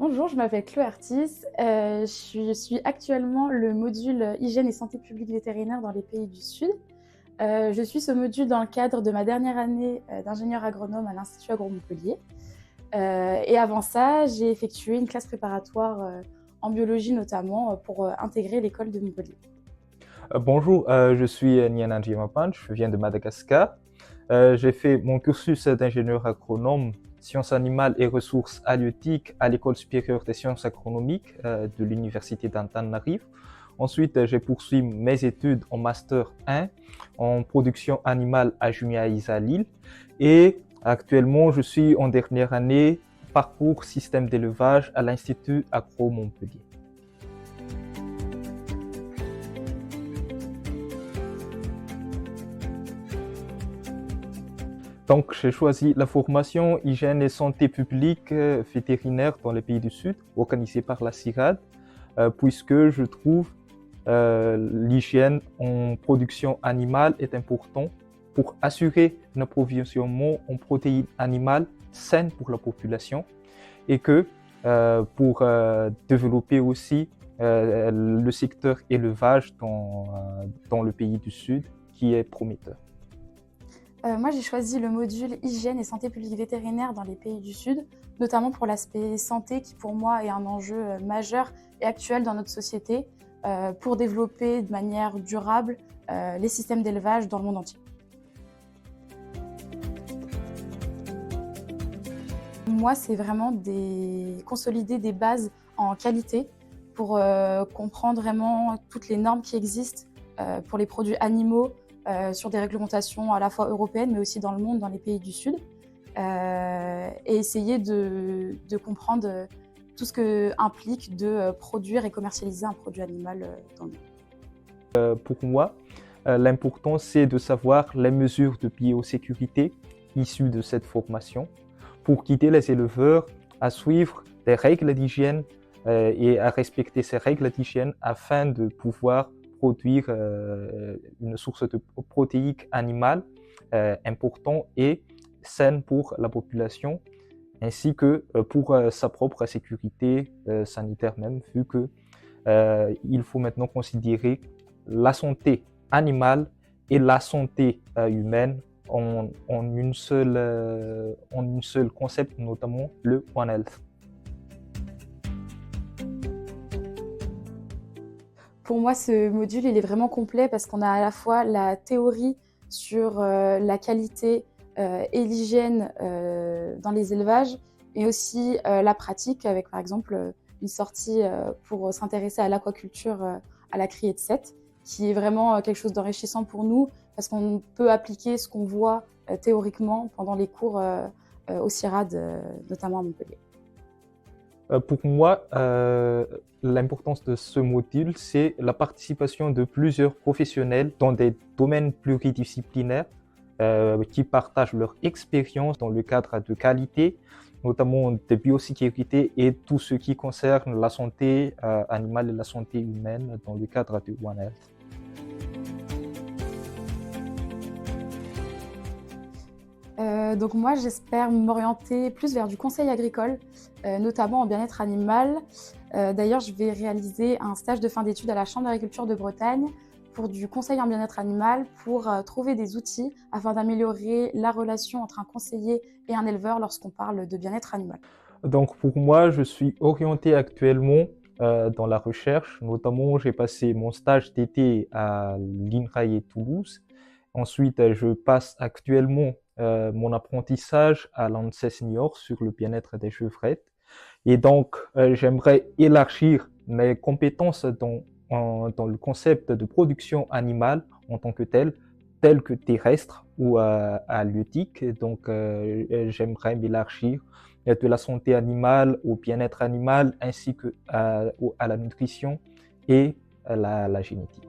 Bonjour, je m'appelle Chloé Artis. Je suis actuellement le module hygiène et santé publique vétérinaire dans les pays du Sud. Je suis ce module dans le cadre de ma dernière année d'ingénieur agronome à l'Institut Agro-Montpellier. Et avant ça, j'ai effectué une classe préparatoire en biologie notamment pour intégrer l'école de Montpellier. Bonjour, je suis Niana Djimapan, je viens de Madagascar. J'ai fait mon cursus d'ingénieur agronome sciences animales et ressources halieutiques à l'École supérieure des sciences agronomiques de l'Université d'Antananarivo. Ensuite, j'ai poursuivi mes études en Master 1 en production animale à Jumia-Isa Lille. Et actuellement, je suis en dernière année parcours système d'élevage à l'Institut Agro Montpellier. Donc, j'ai choisi la formation hygiène et santé publique vétérinaire dans les pays du Sud, organisée par la CIRAD, puisque je trouve l'hygiène en production animale est important pour assurer un approvisionnement en protéines animales saines pour la population et que pour développer aussi le secteur élevage dans le pays du Sud qui est prometteur. Moi, j'ai choisi le module hygiène et santé publique vétérinaire dans les pays du Sud, notamment pour l'aspect santé qui pour moi est un enjeu majeur et actuel dans notre société pour développer de manière durable les systèmes d'élevage dans le monde entier. Moi, c'est vraiment consolider des bases en qualité pour comprendre vraiment toutes les normes qui existent pour les produits animaux, sur des réglementations à la fois européennes mais aussi dans le monde, dans les pays du Sud, et essayer de comprendre tout ce que implique de produire et commercialiser un produit animal dans le monde. Pour moi, l'important c'est de savoir les mesures de biosécurité issues de cette formation pour guider les éleveurs à suivre des règles d'hygiène et à respecter ces règles d'hygiène afin de pouvoir produire une source de protéines animales importante et saine pour la population, ainsi que pour sa propre sécurité sanitaire même, vu que il faut maintenant considérer la santé animale et la santé humaine en une seule concept, notamment le One Health. Pour moi, ce module, il est vraiment complet parce qu'on a à la fois la théorie sur la qualité et l'hygiène dans les élevages, et aussi la pratique avec, par exemple, une sortie pour s'intéresser à l'aquaculture à la criée de Sète, qui est vraiment quelque chose d'enrichissant pour nous parce qu'on peut appliquer ce qu'on voit théoriquement pendant les cours au CIRAD, notamment à Montpellier. Pour moi, l'importance de ce module, c'est la participation de plusieurs professionnels dans des domaines pluridisciplinaires qui partagent leur expérience dans le cadre de qualité, notamment de biosécurité et tout ce qui concerne la santé animale et la santé humaine dans le cadre de One Health. Donc moi, j'espère m'orienter plus vers du conseil agricole, notamment en bien-être animal. D'ailleurs, je vais réaliser un stage de fin d'études à la Chambre d'agriculture de Bretagne pour du conseil en bien-être animal, pour trouver des outils afin d'améliorer la relation entre un conseiller et un éleveur lorsqu'on parle de bien-être animal. Donc pour moi, je suis orienté actuellement dans la recherche. Notamment, j'ai passé mon stage d'été à l'INRAE Toulouse. Ensuite, je passe actuellement mon apprentissage à l'ANSES Senior sur le bien-être des chevrettes. Et donc, j'aimerais élargir mes compétences dans le concept de production animale en tant que tel que terrestre ou halieutique. Donc, j'aimerais m'élargir de la santé animale au bien-être animal ainsi que à la nutrition et à la génétique.